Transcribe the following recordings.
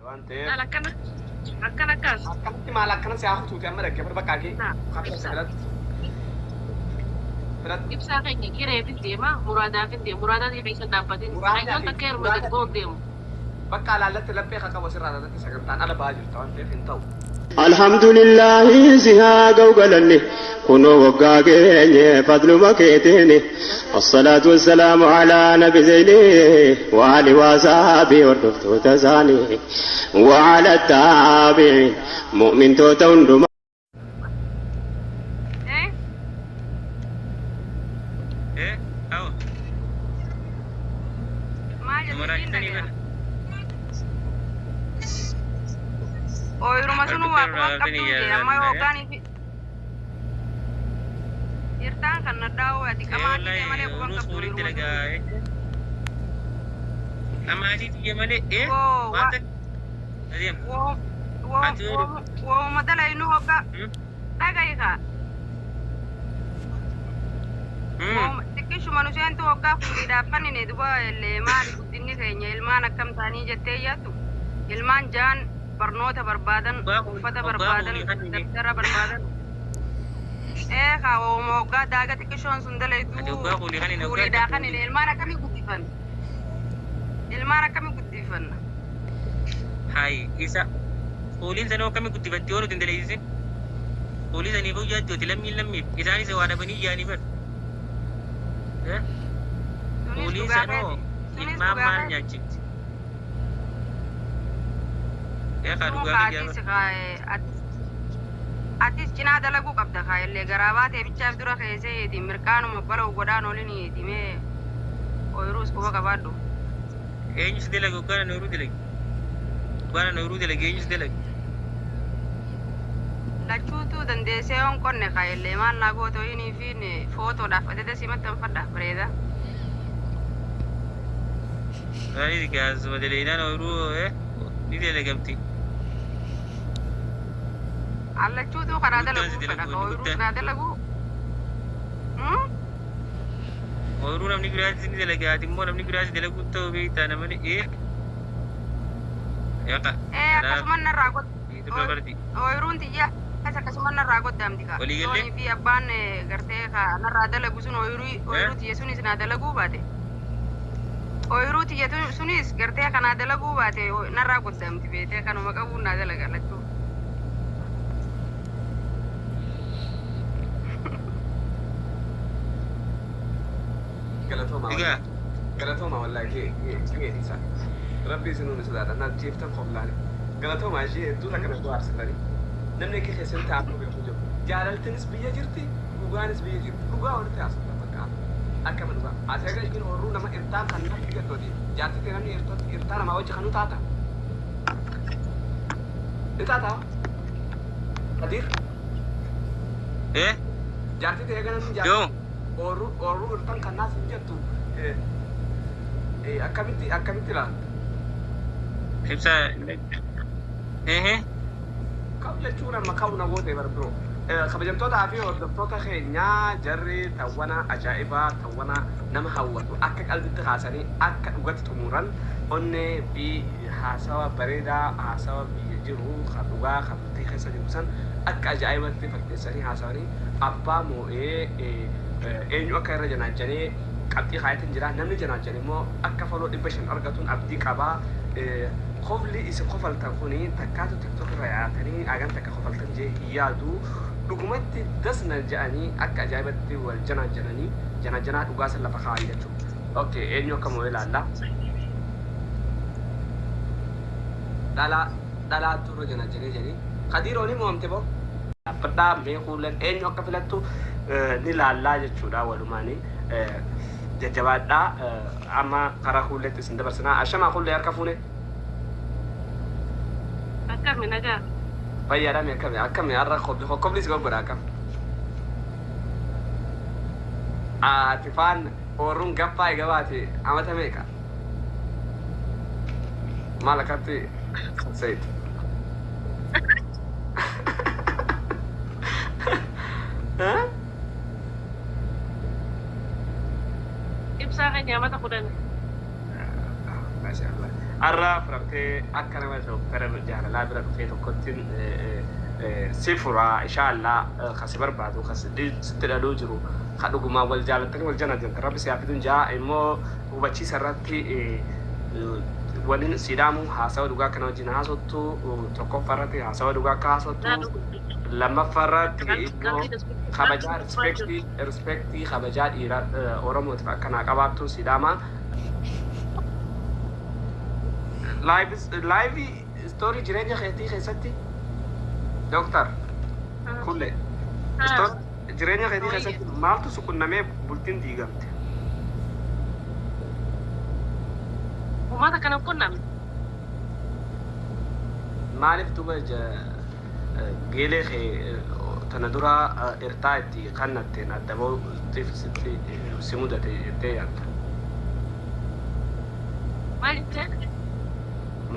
وانت لا لكن كاس أكمل ما لكن سياخد توتي أما لك كبر بكاكي خمسة سبلات بلات إبسا كي كيري في الديما مرادا في الديما مرادا دي بيسا دابتين مراد أيون تكير مدد بول ديما بكا على لا تلبي خا وسر على لا سكنتان أنا باجر طبعا في انتو الحمد لله زها قوقلني كنو وقاقيني فضل مكيتيني الصلاة والسلام على نبي زيني وعلي وصحابي وردفتو تزاني وعلى التابعين مؤمن توتون إيه أو ما مراد جدين تاني Oiruma sunu wakumak kaptuje amma yogani fi irtan kan nadawo ati kamati ke male ko urus kaptu kulit talaga amati dia male mata adiam wo madala inu hoka daga ika tikishu manusian tu hoka kuida panine duba le mari kudinni kenya ilmana kam tani jette yatu ilman jan برنوته بربادن وفتا بربادن دفترة بربادن إيه خاو موقع داعة تكشون سندليتو قولي داخل المارا كمي قديفن المارا كمي قديفن هاي إذا قولين سنو كمي قديفن تيورو تندليزين قولي سني فوق جاتو تلمي إذا أنا سوارا بني جاني بر قولي سنو إمام مال نياجي يا atis cina dalagu qabda khayle garabaate bichaaf dura kheese di mirkaanu mabbalo godaan olini dime oyrus kuba qabaddu eenyus dalagu kana nooru dalagi eenyus dalagi lachuutu dandeesee on qonne khayle maal naagoto yini fiine footoo dhaaf adada simattan fadda bareeda ani gaas madaleena nooru ni dalagamti alla chuutu qarada lagu kada oyrus nada lagu ooru namni giraasi ni dalagaati immoo namni giraasi dalagu ta'uu beektaa namani yaqa akkasuman narraa god oyrun tiyya akkasuman narraa goddaamti ka soonii fi abbaan gartee ka narraa dalagu sun oyruu tiyya sunis naa dalaguu baate oyruu tiyya sunis gartee kanaa dalaguu baate narraa goddaamti beetee kanuma qabuun naa dalaga lachuu قالتهم والله كي إنسان ربي سنون سداد أنا جيفتم قبلاني قالتهم عشية دولا كنا دوار سلاني نمني كي خسنت عبدو بيخوجو جعلت نسبية جرتي وقا نسبية جرتي وقا ورتي أصلا بقى أكمل وقا أتاقا يجين ورونا ما إرتان خلنا في قدو دي جارتي تنمي إرتان ما وجه خنو تاتا إتاتا قدير إيه جارتي تيغا نمي جارتي Oru urtan kanas jatuh. Akamiti lah. Bisa. Kau jacura makau na wote bar bro. Kabajam tota afi or tota khenya jarri tawana ajaiba tawana nama hawatu akka qalbitti haasani akka dhugatti tumuran onne bi haasawa bareeda haasawa bi jiru khaduga khabti khasa jirusan akka ajaibatti fakkeessani haasawani abbaa moo'ee eenyu akka irra janaajanii qabxii kaayatin jira namni janaajanii immoo akka faloo 500 argatuun abdii qabaa qofli isin qofaltan kuni takkaatu tiktok irra yaatanii agan takka qofaltan jee yaadu dhugumatti dasna ja'anii akka ajaa'ibatti wal janaajananii janaajanaa dhugaa san lafa kaa'an jechuudha. Okay, eenyu akka moo ilaalla? Dhalaa turre janaajanii jedhanii qadiirooni mo'amte boo? Dhaabbataa mee kuulan eenyu akka filattu ni laallaa jechuudha walumaanii jajjabaadhaa amma karaa kuulleetti isin dabarsinaa ashamaa kuullee harka fuune akkami nagaa fayyaadhaami akkami har'a kokkoblis goggodha akkam ati faan ooruun gabbaa egabaati amata meeqa maal akkatti sayid sa akin niya, matakudan. Masya Allah. arra framte akkana ma doktara jala la bira fe to kontin sifura insha Allah khasibar baadu khasdi sitda loo jiro khaduguma wal jalatan wal janatan rabbi siyafidun jaa imo ubachi sarati walin sidamu hasaw duga kana jina hasottu tokko farati hasaw duga ka hasottu lama farati khabaja respecti khabaja ira oromo kana qabatu sidama live story jireenya keetii keessatti doctor kulle story jireenya keetii keessatti maaltu suqunnamee bultiin diigamte وماذا كان كنا maaliif duba geelee kee tana dura irtaa itti kannatteen addaboo sitti si mudate jettee yaadda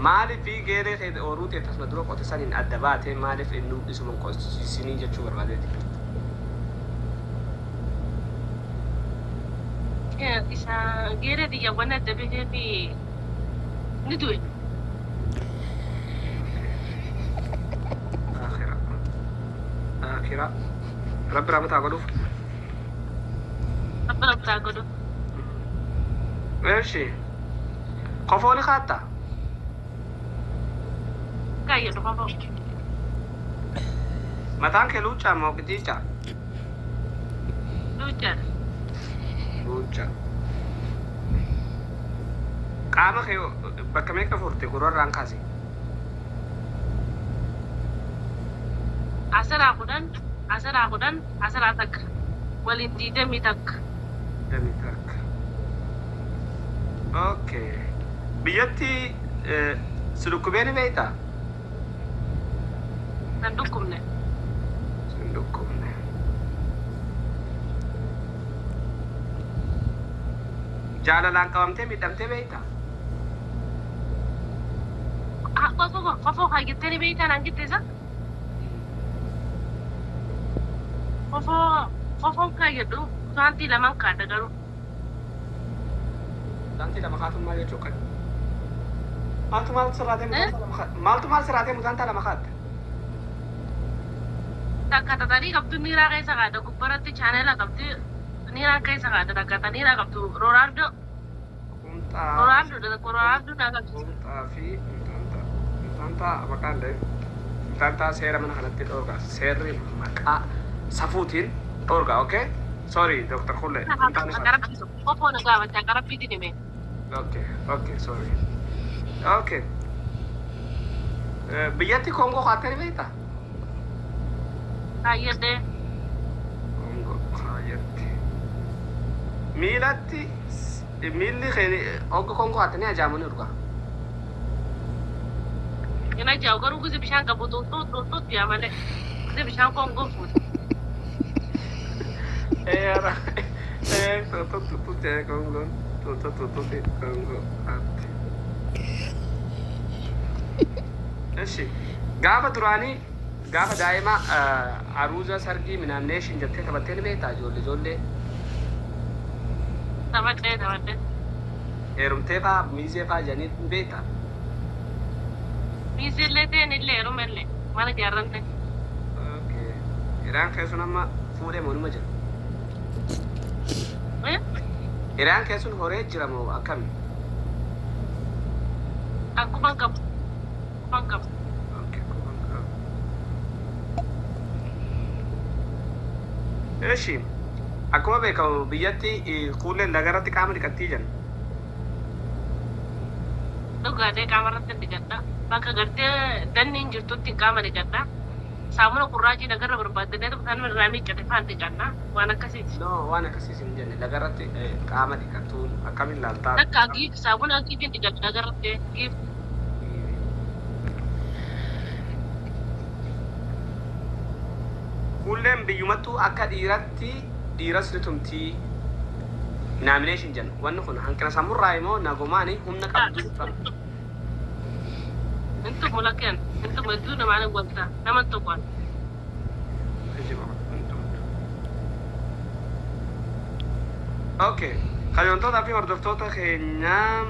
maaliif geelee kee ooruu ta'e tasuma dura qote saniin adda baatee maaliif inni isuma qosisinii jechuu barbaadeeti isa geelee diya wana adda bahee fi ندوي آخرة ربنا متعقدوا ربنا متعقدوا ماشي قفوني خاطة كاي قفو متان كلوچا موقتيچا لوچا قام خيو بكمي كفورتي قرار رانكاسي عسر عقدان عسر عتك والدي دمتك اوكي بيتي سلوكو بيني بيتا صندوقكم جالا لان قوامتي ميدمتي بيتا قفو حاجتني بيتا انا جبت ذا قفو كايدو سانتي لمن كادغرو سانتي لما خاتم ما يجوكن مالتو مال سراتي متانتا لما خات تاكا تاني قبتو نيرا كيسا قادا كبرتي چانيلا قبتو نيرا كيسا قادا تاكا تانيرا قبتو رونالدو ناقا في tanta makan deh tanta sera mana kanat orga seri maka safutin orga oke sorry dokter kulle oke sorry oke biyati kongo khater beta kayede kongo khayati milati milli khani ogo kongo khatani ajamuni urga ina jaw garu guzi bishan ka boto to ya male guzi bishan ko ngo fut era to te kongo to te kongo atti eshi gaafa durani gaafa daima aruza sargi minamneshin jatte tabaten beta jolle tabatte erumte fa mise fa janit beta misilete nille rumelle mana jarrante okay iran kesun amma fude monu maja iran kesun hore jiramo akam aku bangkap okay aku bangkap eshi akuma be ka biyati kule lagarati kamari katijan duga de kamarate diganda baka garte dannin jirtutti kama diganda samuna qurraji nagarra barbadde to tan rami kete fanti ganna wana kasi no wana kasi sinjane lagarati kama dikatu akamin lanta takka gi samuna gi bin diganda nagarate gi kullem biyumatu akka diras litumti nomination jan wanna kun hankana samurai mo nagomani humna qabdu انتم ملكن انتم مدونا معنا قلتا لما تقول اوكي خلينا نطلع في وردفتوتا خينا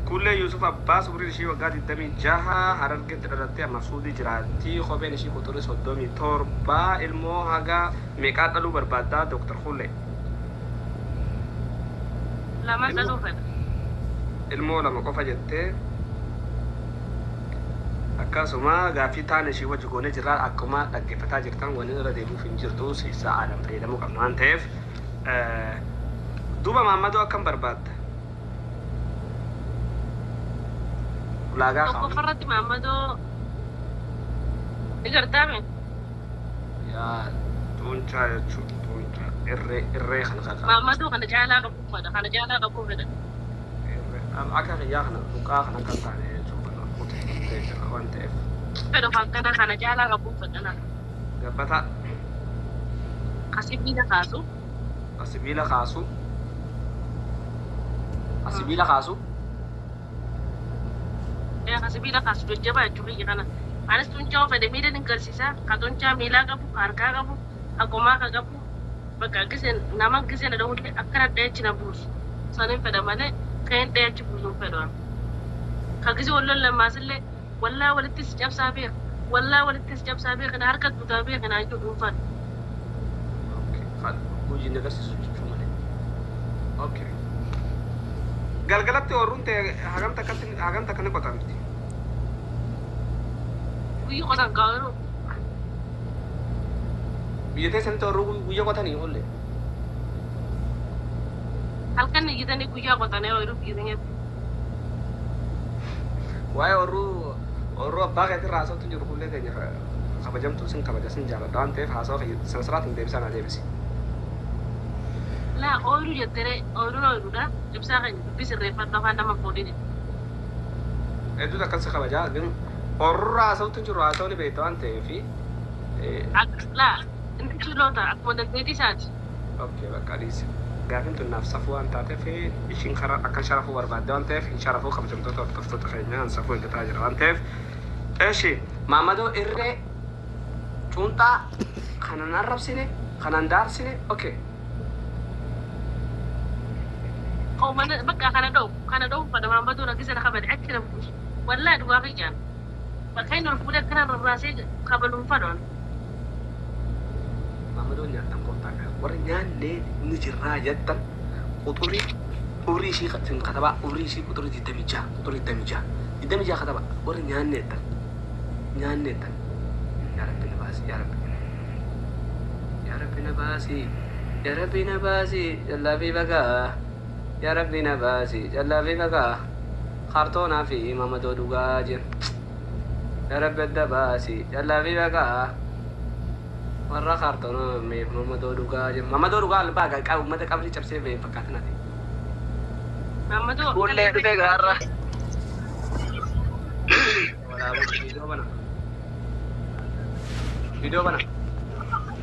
كل يوسف عباس بري شي وقات الدمي جاها حررك تدرتي مسعودي جراتي خوبين شي خطوري صدومي توربا المو هاغا ميقات لو بربادا دكتور خولي لا ما قالوا فين المو لما قفا جتة akkasuma gaaffii taane ishii wajji goone jirraa akkuma dhaggeeffataa jirtan waliin irra deemuuf hin jirtu siisaa aadan fayyadamuu qabna waan ta'eef duuba Maammadoo akkam barbaadda? Ulaagaa tokko farratti Maammadoo ni gartaame yaa tuuncaa jechuudha tuuncaa irree kana qaqaa Maammadoo kana jaalaa qabu fedha kana jaalaa qabu fedha akka xiyyaa kana luqaa kana kan taane waan ta'eef fedha fakkana kana jaalaa qabu fedha gabbata asibiila kaasu asibiila kaasu asibiila kaasu asibiila kaasu jajjabaa jechuudha kana anis tuuncaa fedhe miidha ni garsiisa ka tuuncaa miilaa qabu harkaa qabu haqumaa ka qabu bakka giseen nama giseen dhawulle akkana dhayechi na buusu sanin fedha malee kan dhayechi buusuun fedhaan ka gisee walloon lammaasillee والله ولدت استجاب سابق والله ولدت استجاب سابق أنا حركة متابعة أنا عايز أوفر. أوكي خد وجي نقص شو مالي. أوكي. قلقلت ورونت هجمت كني قطعتي. ويجي قطع قارو. بيجي سنت ورو ويجي قطعني ولا. هل كان يجي تاني ويجي قطعني ويرو بيجي واي ورو باقي الراسة تجرب كل ذي خبجم توسن خبجسن جالا دان تيف حاسو في سنسرات ندير سنة ديبسي لا أورو يترى أورو ده جبسا غني بس الريفات طبعا ده مفروضين itu tak kasih khawajah dengan orang asal tu jurah asal ni betul teh لا أنت شو لو ده أكمل البيتي ساج اوكي بقى ديس قاعدين تنافس صفوا أنت في إيشين خرا أكن شرفوا برباد ده أنت في شرفوا خمسة متوتر تفتح خيرنا صفوا أنت تاجر أنت إيشي مامدو إرّي تونتا خنا نعرف سنة خنا ندار سنة أوكي أو من بقى خنا دو pada Maammadoo lagi sana kabar akhirnya bus والله dua rijan makanya orang muda kena rasa kabar lupa don Maammadoo nyata kontak warna nyane nujirah jatan uri sih kata pak uri sih uturi di temija kata pak warna nyane tan ya Rabbi nabasi jalla fi baka ya Rabbi nabasi jalla fi baka kartona fi Maammadoo dugajin ya Rabbi nabasi jalla fi baka warra kartona me Maammadoo dugajin Maammadoo dugal baga kau mata kabri capse be pakat nanti Maammadoo boleh itu garra wala video mana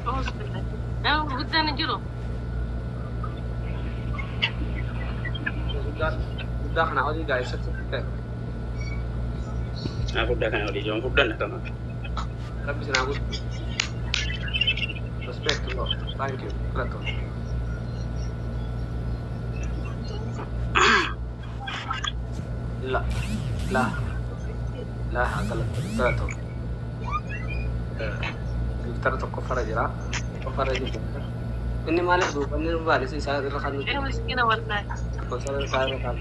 oh sebentar dah hutan jero udah kena oli guys certificate aku udah kena oli jangan udah nak tapi sana aku respect lo thank you klato la agak klato Victor to kofar aja ini malah bukan ini balik sih saya rekan ini miskin warna Kosaran saya rekan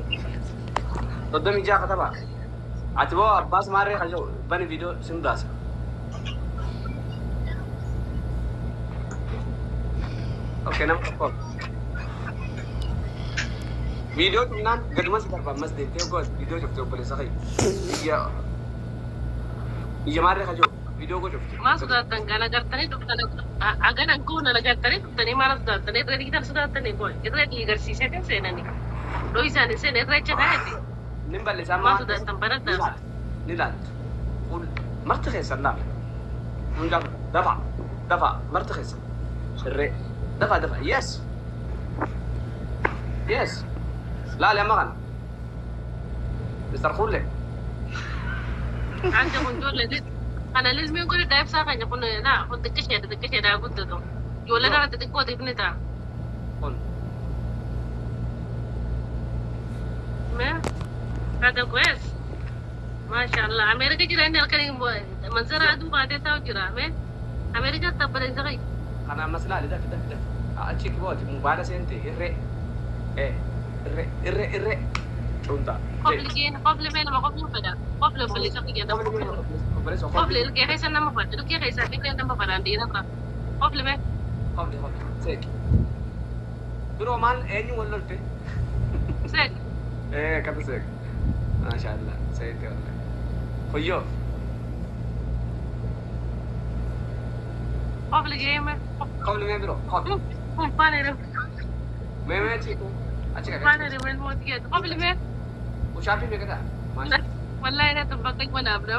Todo mi jaga taba Atibo Abbas mare kajo bani video simdas Oke nam kok video tunan gadmas darba mas de teo video jofto boleh sakai iya mare kajo video ko jofto ما صدقتني أنا قرتني دكتور أجانا نكون أنا قرتني دكتوري ما صدقتني إذا كده صدقتني بوي إذا كده يقرسي سكن سنني لو يسأل سن إذا كده هادي نبى ما صدقتني برد نلاد قول مرتخي سلام ونجاب دفع مرتخي الري دفع يس لا مغن مستر لك عندي كنترول لذيذ أنا لازم يقول ده بصراحة يقول لا كنت كشيء ده قلت له يقول لنا أنت تقول ابني ده قول ما هذا كويس ما شاء الله. أمريكا جرا إن الكريم منظر أدو بعدين تاو جرا من أمريكا تبرز زغي. أنا مثلا ده أشيك بوت مباراه سنتي إرّي شونتا قبل مين ما قبل بدا قبل بلي سقي جدا قبل الجهة سنة ما فات الجهة سنة كده ما فات عندي نقطة قبل مين قبل سيك برومان أني ولا لتي سيك كذا سيك ما شاء الله سيك والله خيو قبل جيمة قبل مين برو قبل فانا ما تيكو أشيك فانا من موت كده قبل مين وشافي بكذا ما والله أنا تبقى وأنا أبدا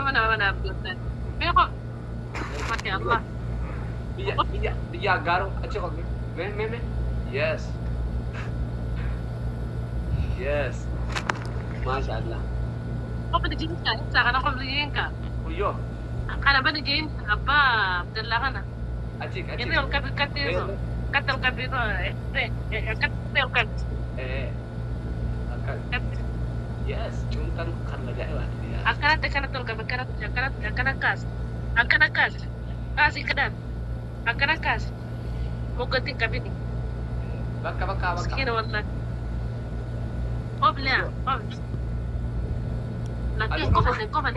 بيقول ما شاء الله بيا غارو أشيك قبل مين يس ما شاء الله قبل جيم كا أنا قبل جيم كا خيو أنا بدي جيم أبا عبد الله أنا أشيك ini orang kata itu akan yes cuma kan lagi ya akan akas kasih kedan akan akas mau ganti kabin baka sekian wallah قبل لكن قبل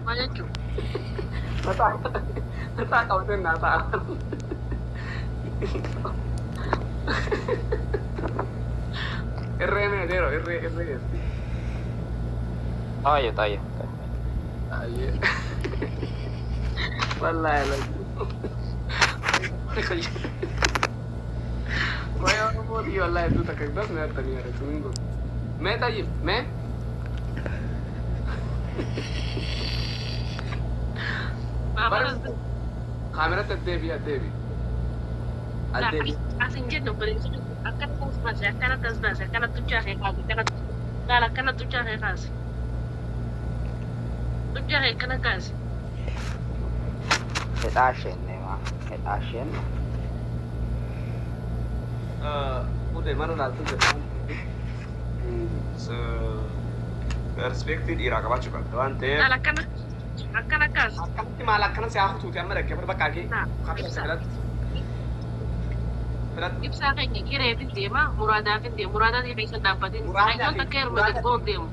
ما يجوا nata kau tu nata RN dero RN طيب aye والله لا ويا مودي والله tu tak bas मैं तनी यार तुमको मैं ताइब मैं kamera terdebi adebi asin jiddu berinci akan tasbas akan tujuh hari akan tujuh hari kas tujuh hari kena kas Ashen nih mah Ashen udah mana nanti depan perspektif Irak apa juga tuan teh akan kas akan malah kan saya aku tuh kan mereka berbakagi kapal seberat berat ibsa kayaknya kira itu mah murada dia bisa dapatin ayo tak kira mau goldem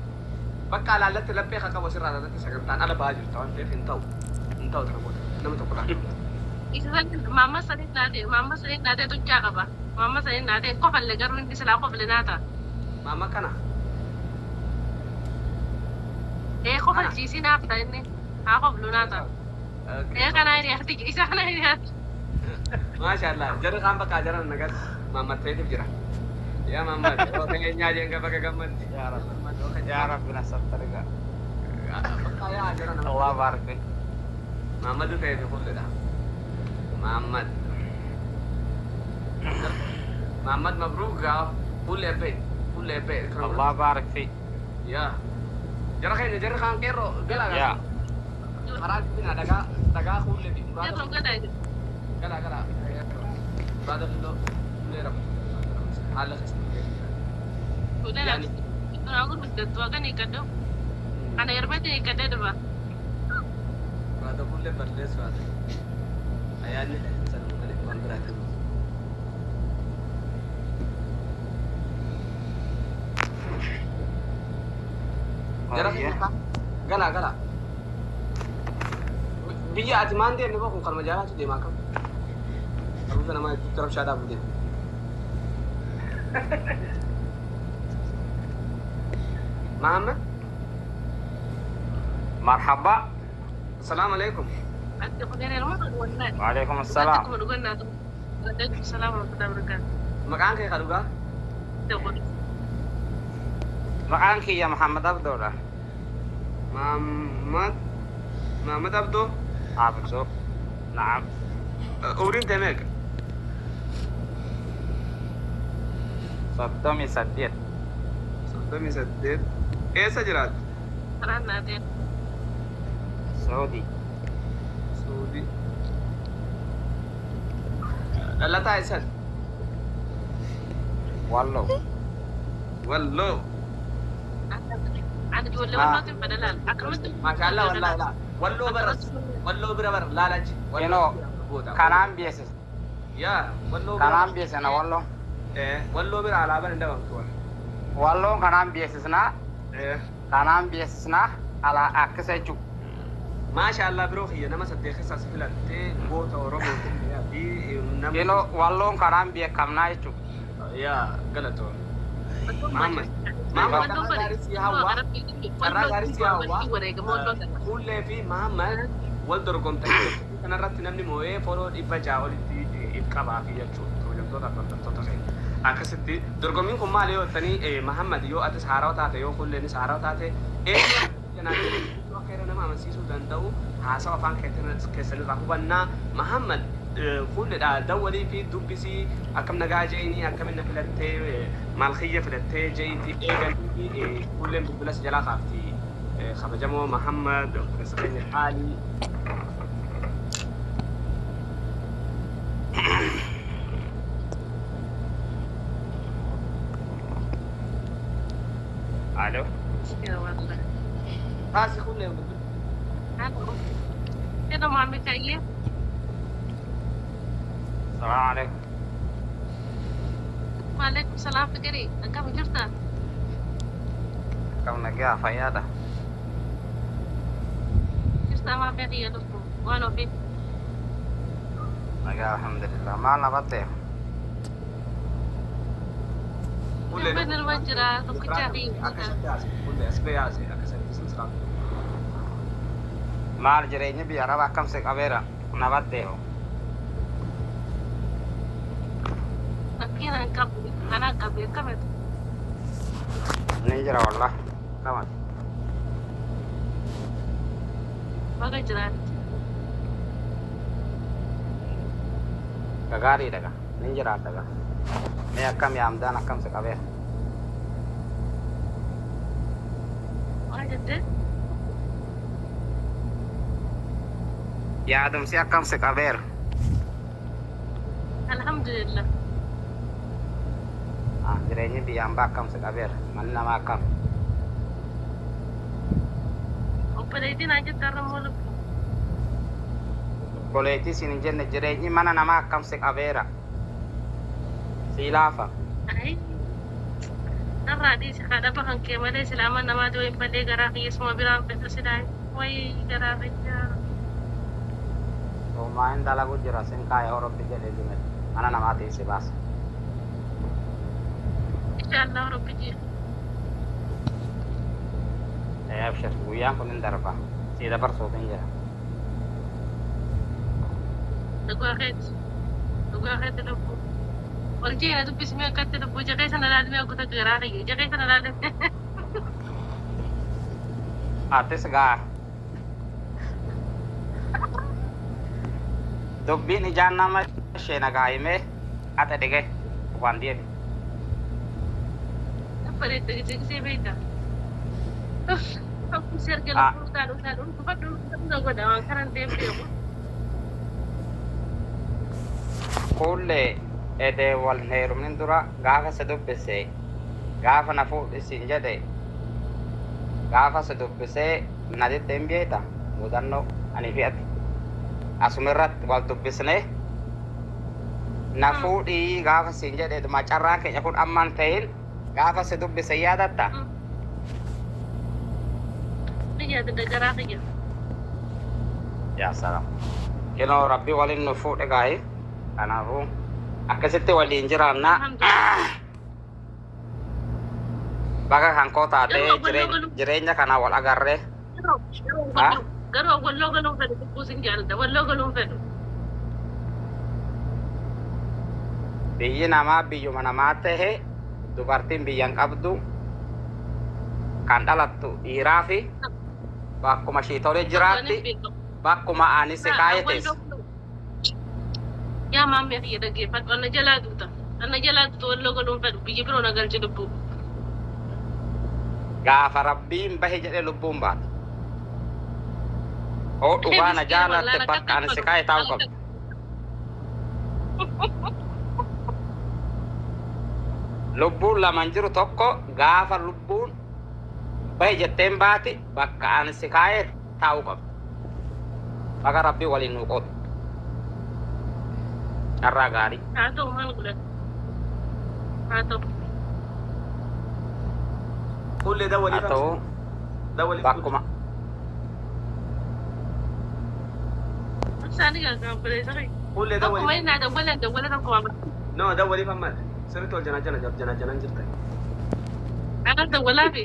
bakal ala terlebih kakak wasir rada nanti sekarang ada baju tuan teh entau terbuat nama tu pernah itu kan mama sering nade tuh cakap apa mama sering nade kau balik garun di sela kau balik nata mama kana kau balik sih nafta ini aku belum nata ya kan ini hati isa kan ini hati Masya Allah jadi kan pakai ajaran negara mama teh jira ya mama kalau pengen nyaji enggak pakai gamet ya Rab binasab terga pakai ajaran Allah barke mama tuh kayak gitu dah Muhammad mabruk gaf kulle be Allah barik fi ya jara kan kero gela ya Harap pina daga kulle di dia belum kena itu gala بعد اللو ليرم على خسنك udah lah itu aku udah kan ikan dong kan air mati ikan deh pak بعد كل برلس بعد ayani sanu balik uang berarti jarak gala biya ajman dia nih kok kalau majalah tuh dia makan aku kan nama terus ada bude Muhammad marhaba assalamualaikum Waalaikumsalam Waalaikumsalam warahmatullahi wabarakatuh makan kayak kaduga makan ki ya Muhammad Abdullah Muhammad Abdul Abdul نعم أورين تماك صدامي سديد إيه سجلات Karena dia سعودي لا تعيسل والله والله Ani ijoollee wallootiin fedhalaan akkamitti Maashaallah wallahi la. Walloo baras. Walloo bira bar laalachi. Yenoo kanaan beeksisa. Yaa walloo Kanaan beeksisna walloo. Walloo bira alaabaan hin dabamtu. Walloon kanaan beeksisnaa. Eh. Kanaan beeksisnaa alaa akkasa jechuudha. Maashaallah biroo kiyya nama saddeeqessa si filattee goota Oromoo fi nama. Yenoo walloon kanaan beekamnaa jechuudha. Yaa galatoo. Muhammad. Muhammad karraa gaarii si hawwaa. Karraa gaarii si hawwaa. Fuullee fi Muhammad wal dorgomtanii kanarratti namni moo'ee foloo 100 olitti qabaa fi jechuudha. Hojjettoota hordoftoota keenya. Akkasitti dorgommiin kun maal yoo ta'anii Muhammad yoo atis haarawaa taate yoo fuulleenis haarawaa taate eenyu akka nama amansiisuu danda'u haasawa afaan keessanirraa hubannaa Muhammad fuulleedha dawwalii fi dubbisii akkam nagaa je'inii akkamina filattee maal kiyya filattee je'iitii eeganii fi fuulleen bilbilas jalaa kaafti kabajamoo Muhammad obboleessa keenya Qaalii. Alo. Taasii fuulleen Kena mami kayya. Salaam alaikum. Waalaikum salaam fikiri. Akkam jirta? Kam nagaa fayyaadha. Jirta mami kayya lubbu. Waan ofii. Nagaa alhamdulillah. Maal nabattee? Namni nirma jira tokkichaa fi Maal jireenya biyya arabaa akkam si qabeera nabattee hoo? fakkiin an qabu anaa qabu akkamitti. Ni jira wallah. Kaman. Baga jiraatti. Gagaariidha gaa. Ni jiraata gaa. Mee akkam yaamdaan akkam si qabeera? Waan jettee? Yaadumsi akkam si qabeera? Alhamdulillah. Jireenyi biyyaan baa akkam si qabeera? Manni namaa akkam? Obboleettiin haa jettu har'a moo lubbu? Obboleettii siin hin jenne jireenyi mana namaa akkam si qabeera? Sii laafa. Ay. Narraa dhiisi haadha bahan kee malee islaama namaa yoo hin ballee garaa kiyyeessuma biraan fedhu sidaa wayii garaa fedhaa. Uumaa hin dalagu jira sin kaaya Orobbi jedhee jimet mana namaa teesse baasa. Inshaallah Rabbi jira. Abshir guyyaan kun hin darba. Sii dabarsuuf hin jira. Dhugaa keeti. Dhugaa keeti lubbu. Ol jeena dubbismee akkatti lubbu jaqee sana laalmee akkota garaa kiyye jaqee sana laalmee. Artis gaa. Dubbiin ijaan nama ishee nagaa himee ate dhige waan deemi. Bareedda gisee beekta. Akkuma serga lubbuu taadhuun dubbadhu godha waan kanan deemu. Kuullee edee wal heerumnin dura gaafa se dubbisee gaafa na fuudhisiin jedhe gaafa se dubbisee na didde hin beekta mudannoo ani fi ati asumirratti wal dubbisnee na fuudhii gaafa siin jedhe dhuma carraan keenya kun ammaan ta'in gaafa se dubbise yaadatta. Yaadadha garaa kiyya. Yaa salaam. Kinoo rabbi waliin nu fuudhe gaayi kanaafuu akkasitti waliin jiraannaa. Bakka kan koo taatee jireenya kana wal agarree. Garuu walloo galuun fedhu dubbuu sin jaalladha walloo galuun fedhu. Biyyi namaa biyyuma namaa ta'e dubartiin biyyan qabdu kan dhalattu dhiiraa fi bakkuma ishii tolee jiraatti bakkuma ani si kaayetes. Yaa maamii fi dhaggeeffadhu anna jalaa duuta anna jalaa duuta walloo galuun fedhu biyyi biroo na galchi lubbuu. Gaafa rabbiin bahe jedhee lubbuun baata. Oo dhugaa na jaalatte bakka ani si kaaye taa'u qabdu. Lubbuun laman jiru tokko gaafa lubbuun Bayi jetteen baati bakka ani si kaa'ee taa'uu qabdu. Baga rabbii waliin nu qoodu. Carraa gaarii. haa ta'u maal godhan haa ta'u Fuullee dawwalii Haa ta'u dawwalii bakkuma. isaanii gargaaru bileessa kai fuullee akkuma dawwalii inni dawwala tokko waan no dawwalii fammal sirriitti ol jana jirta. akka dawwalaa fi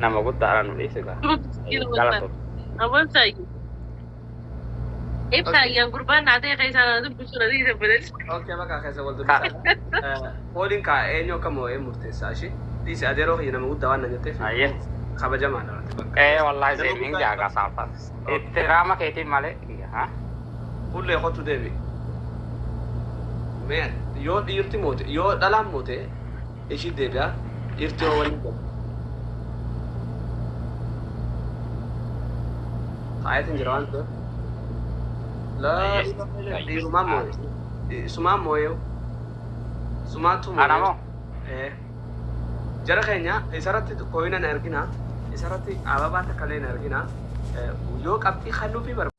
Nama guddaadhaan nu dhiisi gaa. Galatoom. Abang saya. Saya gurbaan naa ta'e keessaa dubbisu na dhiise bileessa. Okay bakka keessa wal dubbisa. Fooliin kaa eenyu akka moo eenyu murteessaa ishee dhiisi adeeroo kiyya nama guddaa waan na jetteef Ayyee. kabajamaadha wanti bakka. Wallahi zeemiin jaagaa saafas. Itti raama keetiin malee. Fuullee hotu deebi. Mee yoo dhiirti moote yoo dhalaan moote ishii deebi'a dhiirti yoo waliin galu. Kaayatiin jira waan ta'eef. Dhiirumaan mooye. Sumaan mooyee. Sumaatu mooyee. Ana moo? Jara keenya isarratti kooyina na ergina. Isarratti ababaa takka illee na ergina. Yoo qabxii kan nuufi